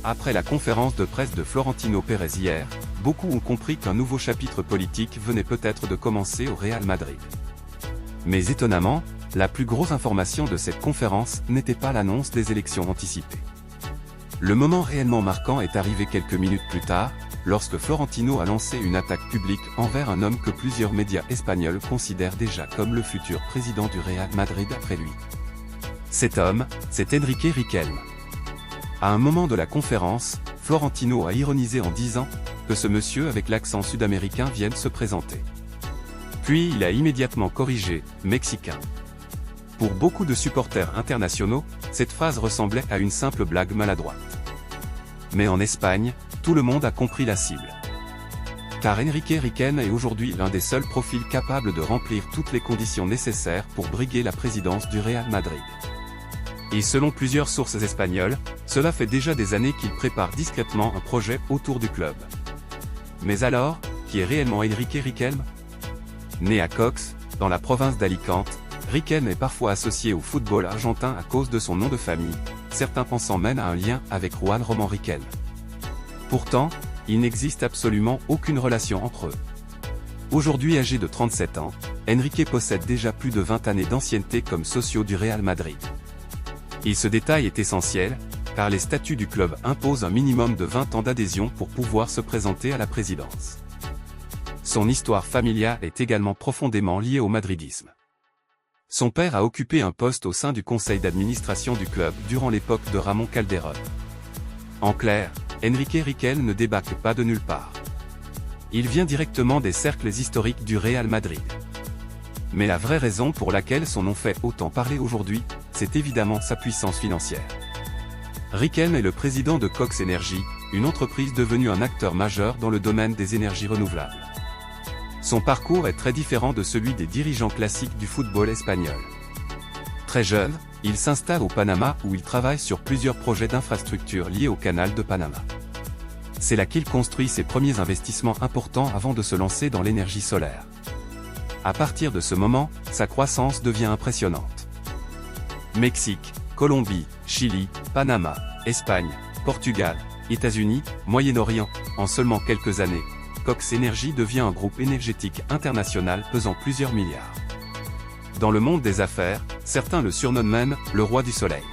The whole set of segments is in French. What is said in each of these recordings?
Après la conférence de presse de Florentino Pérez hier, beaucoup ont compris qu'un nouveau chapitre politique venait peut-être de commencer au Real Madrid. Mais étonnamment, la plus grosse information de cette conférence n'était pas l'annonce des élections anticipées. Le moment réellement marquant est arrivé quelques minutes plus tard, lorsque Florentino a lancé une attaque publique envers un homme que plusieurs médias espagnols considèrent déjà comme le futur président du Real Madrid après lui. Cet homme, c'est Enrique Riquelme. À un moment de la conférence, Florentino a ironisé en disant que ce monsieur avec l'accent sud-américain vienne se présenter. Puis il a immédiatement corrigé « mexicain ». Pour beaucoup de supporters internationaux, cette phrase ressemblait à une simple blague maladroite. Mais en Espagne, tout le monde a compris la cible. Car Enrique Riquelme est aujourd'hui l'un des seuls profils capables de remplir toutes les conditions nécessaires pour briguer la présidence du Real Madrid. Et selon plusieurs sources espagnoles, cela fait déjà des années qu'il prépare discrètement un projet autour du club. Mais alors, qui est réellement Enrique Riquelme? Né à Cox, dans la province d'Alicante, Riquelme est parfois associé au football argentin à cause de son nom de famille, certains pensant même à un lien avec Juan Román Riquelme. Pourtant, il n'existe absolument aucune relation entre eux. Aujourd'hui âgé de 37 ans, Enrique possède déjà plus de 20 années d'ancienneté comme socio du Real Madrid. Et ce détail est essentiel, car les statuts du club imposent un minimum de 20 ans d'adhésion pour pouvoir se présenter à la présidence. Son histoire familiale est également profondément liée au madridisme. Son père a occupé un poste au sein du conseil d'administration du club durant l'époque de Ramón Calderón. En clair, Enrique Riquelme ne débarque pas de nulle part. Il vient directement des cercles historiques du Real Madrid. Mais la vraie raison pour laquelle son nom fait autant parler aujourd'hui, c'est évidemment sa puissance financière. Riquelme est le président de Cox Energy, une entreprise devenue un acteur majeur dans le domaine des énergies renouvelables. Son parcours est très différent de celui des dirigeants classiques du football espagnol. Très jeune, il s'installe au Panama où il travaille sur plusieurs projets d'infrastructures liés au canal de Panama. C'est là qu'il construit ses premiers investissements importants avant de se lancer dans l'énergie solaire. À partir de ce moment, sa croissance devient impressionnante. Mexique, Colombie, Chili, Panama, Espagne, Portugal, États-Unis, Moyen-Orient, en seulement quelques années, Cox Energy devient un groupe énergétique international pesant plusieurs milliards. Dans le monde des affaires, certains le surnomment même le roi du soleil.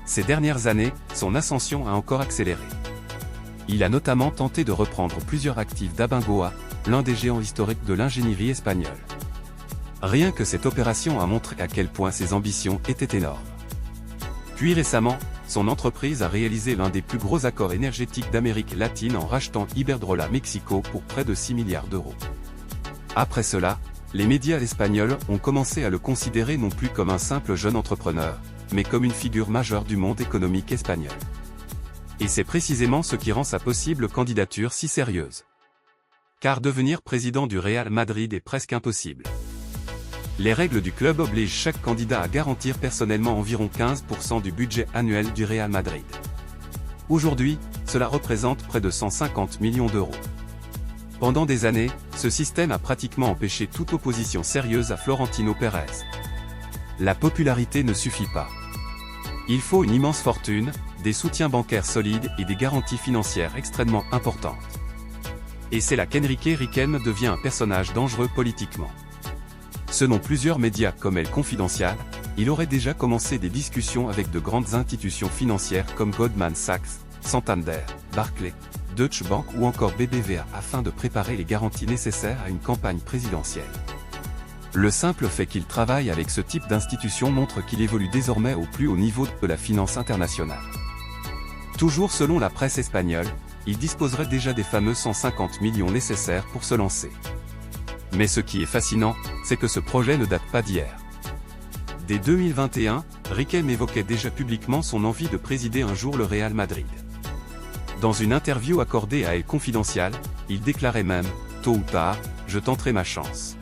Ces dernières années, son ascension a encore accéléré. Il a notamment tenté de reprendre plusieurs actifs d'Abengoa, l'un des géants historiques de l'ingénierie espagnole. Rien que cette opération a montré à quel point ses ambitions étaient énormes. Puis récemment, son entreprise a réalisé l'un des plus gros accords énergétiques d'Amérique latine en rachetant Iberdrola Mexico pour près de 6 milliards d'euros. Après cela, les médias espagnols ont commencé à le considérer non plus comme un simple jeune entrepreneur, mais comme une figure majeure du monde économique espagnol. Et c'est précisément ce qui rend sa possible candidature si sérieuse. Car devenir président du Real Madrid est presque impossible. Les règles du club obligent chaque candidat à garantir personnellement environ 15% du budget annuel du Real Madrid. Aujourd'hui, cela représente près de 150 millions d'euros. Pendant des années, ce système a pratiquement empêché toute opposition sérieuse à Florentino Pérez. La popularité ne suffit pas. Il faut une immense fortune, des soutiens bancaires solides et des garanties financières extrêmement importantes. Et c'est là qu'Enrique Riquelme devient un personnage dangereux politiquement. Selon plusieurs médias comme El Confidencial, il aurait déjà commencé des discussions avec de grandes institutions financières comme Goldman Sachs, Santander, Barclays, Deutsche Bank ou encore BBVA afin de préparer les garanties nécessaires à une campagne présidentielle. Le simple fait qu'il travaille avec ce type d'institution montre qu'il évolue désormais au plus haut niveau de la finance internationale. Toujours selon la presse espagnole, il disposerait déjà des fameux 150 millions nécessaires pour se lancer. Mais ce qui est fascinant, c'est que ce projet ne date pas d'hier. Dès 2021, Riquelme évoquait déjà publiquement son envie de présider un jour le Real Madrid. Dans une interview accordée à El Confidencial, il déclarait même « Tôt ou tard, je tenterai ma chance ».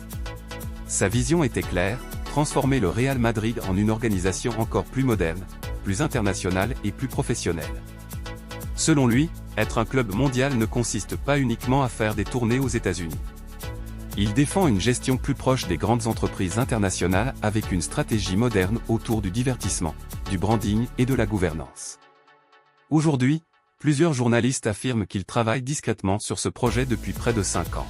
Sa vision était claire, transformer le Real Madrid en une organisation encore plus moderne, plus internationale et plus professionnelle. Selon lui, être un club mondial ne consiste pas uniquement à faire des tournées aux États-Unis. Il défend une gestion plus proche des grandes entreprises internationales avec une stratégie moderne autour du divertissement, du branding et de la gouvernance. Aujourd'hui, plusieurs journalistes affirment qu'ils travaillent discrètement sur ce projet depuis près de 5 ans.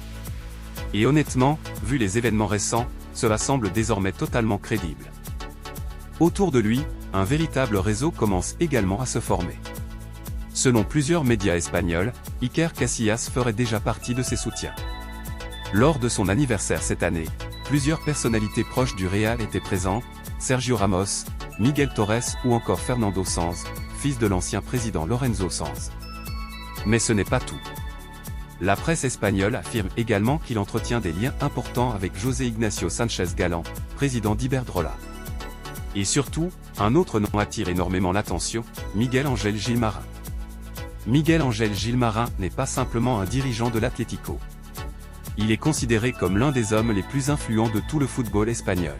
Et honnêtement, vu les événements récents, cela semble désormais totalement crédible. Autour de lui, un véritable réseau commence également à se former. Selon plusieurs médias espagnols, Iker Casillas ferait déjà partie de ses soutiens. Lors de son anniversaire cette année, plusieurs personnalités proches du Real étaient présentes, Sergio Ramos, Miguel Torres ou encore Fernando Sanz, fils de l'ancien président Lorenzo Sanz. Mais ce n'est pas tout. La presse espagnole affirme également qu'il entretient des liens importants avec José Ignacio Sánchez Galán, président d'Iberdrola. Et surtout, un autre nom attire énormément l'attention, Miguel Ángel Gilmarín. Miguel Ángel Gilmarín n'est pas simplement un dirigeant de l'Atlético. Il est considéré comme l'un des hommes les plus influents de tout le football espagnol.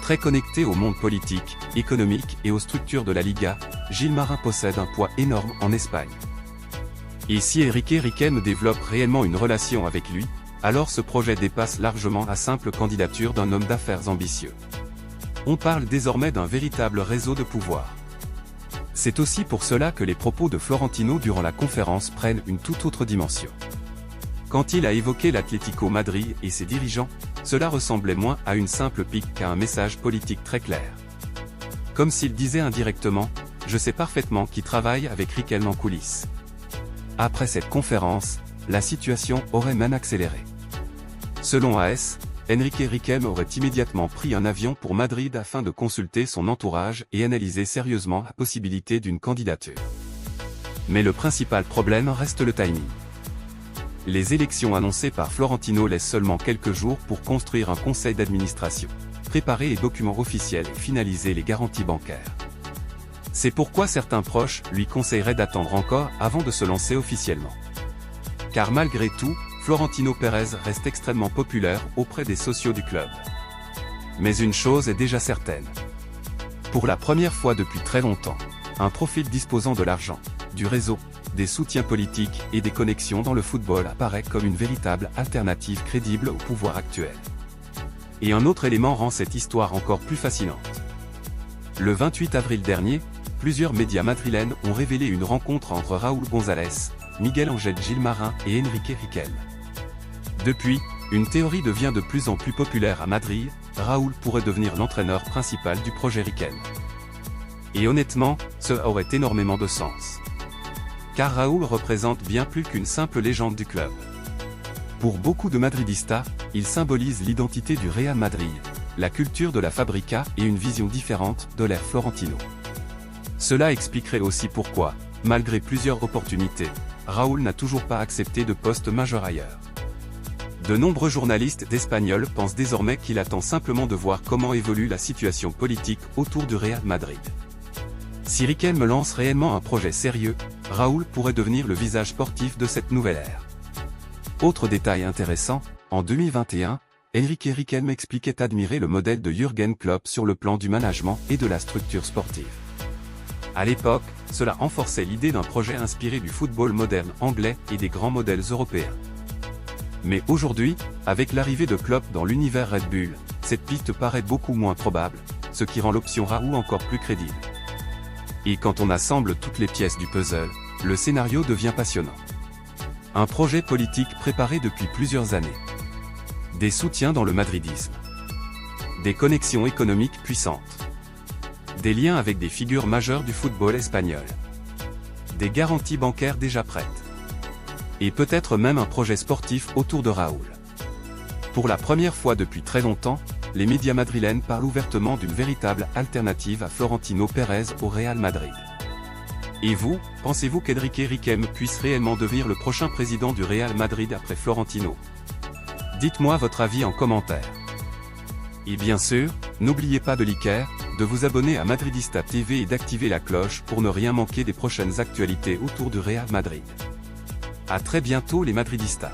Très connecté au monde politique, économique et aux structures de la Liga, Gilmarín possède un poids énorme en Espagne. Et si Enrique Riquelme développe réellement une relation avec lui, alors ce projet dépasse largement la simple candidature d'un homme d'affaires ambitieux. On parle désormais d'un véritable réseau de pouvoir. C'est aussi pour cela que les propos de Florentino durant la conférence prennent une toute autre dimension. Quand il a évoqué l'Atlético Madrid et ses dirigeants, cela ressemblait moins à une simple pique qu'à un message politique très clair. Comme s'il disait indirectement, « Je sais parfaitement qui travaille avec Riquelme en coulisses ». Après cette conférence, la situation aurait même accéléré. Selon AS, Enrique Riquelme aurait immédiatement pris un avion pour Madrid afin de consulter son entourage et analyser sérieusement la possibilité d'une candidature. Mais le principal problème reste le timing. Les élections annoncées par Florentino laissent seulement quelques jours pour construire un conseil d'administration, préparer les documents officiels et finaliser les garanties bancaires. C'est pourquoi certains proches lui conseilleraient d'attendre encore avant de se lancer officiellement. Car malgré tout, Florentino Pérez reste extrêmement populaire auprès des socios du club. Mais une chose est déjà certaine. Pour la première fois depuis très longtemps, un profil disposant de l'argent, du réseau, des soutiens politiques et des connexions dans le football apparaît comme une véritable alternative crédible au pouvoir actuel. Et un autre élément rend cette histoire encore plus fascinante. Le 28 avril dernier, plusieurs médias madrilènes ont révélé une rencontre entre Raúl González, Miguel Ángel Gilmarín et Enrique Riquelme. Depuis, une théorie devient de plus en plus populaire à Madrid, Raúl pourrait devenir l'entraîneur principal du projet Riquelme. Et honnêtement, cela aurait énormément de sens. Car Raúl représente bien plus qu'une simple légende du club. Pour beaucoup de madridistas, il symbolise l'identité du Real Madrid, la culture de la Fabrica et une vision différente de l'ère Florentino. Cela expliquerait aussi pourquoi, malgré plusieurs opportunités, Raúl n'a toujours pas accepté de poste majeur ailleurs. De nombreux journalistes d'Espagnol pensent désormais qu'il attend simplement de voir comment évolue la situation politique autour du Real Madrid. Si Riquelme lance réellement un projet sérieux, Raúl pourrait devenir le visage sportif de cette nouvelle ère. Autre détail intéressant, en 2021, Enrique Riquelme expliquait admirer le modèle de Jürgen Klopp sur le plan du management et de la structure sportive. À l'époque, cela renforçait l'idée d'un projet inspiré du football moderne anglais et des grands modèles européens. Mais aujourd'hui, avec l'arrivée de Klopp dans l'univers Red Bull, cette piste paraît beaucoup moins probable, ce qui rend l'option Raúl encore plus crédible. Et quand on assemble toutes les pièces du puzzle, le scénario devient passionnant. Un projet politique préparé depuis plusieurs années. Des soutiens dans le madridisme. Des connexions économiques puissantes. Des liens avec des figures majeures du football espagnol. Des garanties bancaires déjà prêtes. Et peut-être même un projet sportif autour de Raúl. Pour la première fois depuis très longtemps, les médias madrilènes parlent ouvertement d'une véritable alternative à Florentino Pérez au Real Madrid. Et vous, pensez-vous qu'Enrique Riquelme puisse réellement devenir le prochain président du Real Madrid après Florentino? Dites-moi votre avis en commentaire. Et bien sûr, n'oubliez pas de liker, de vous abonner à Madridista TV et d'activer la cloche pour ne rien manquer des prochaines actualités autour du Real Madrid. À très bientôt les Madridistas.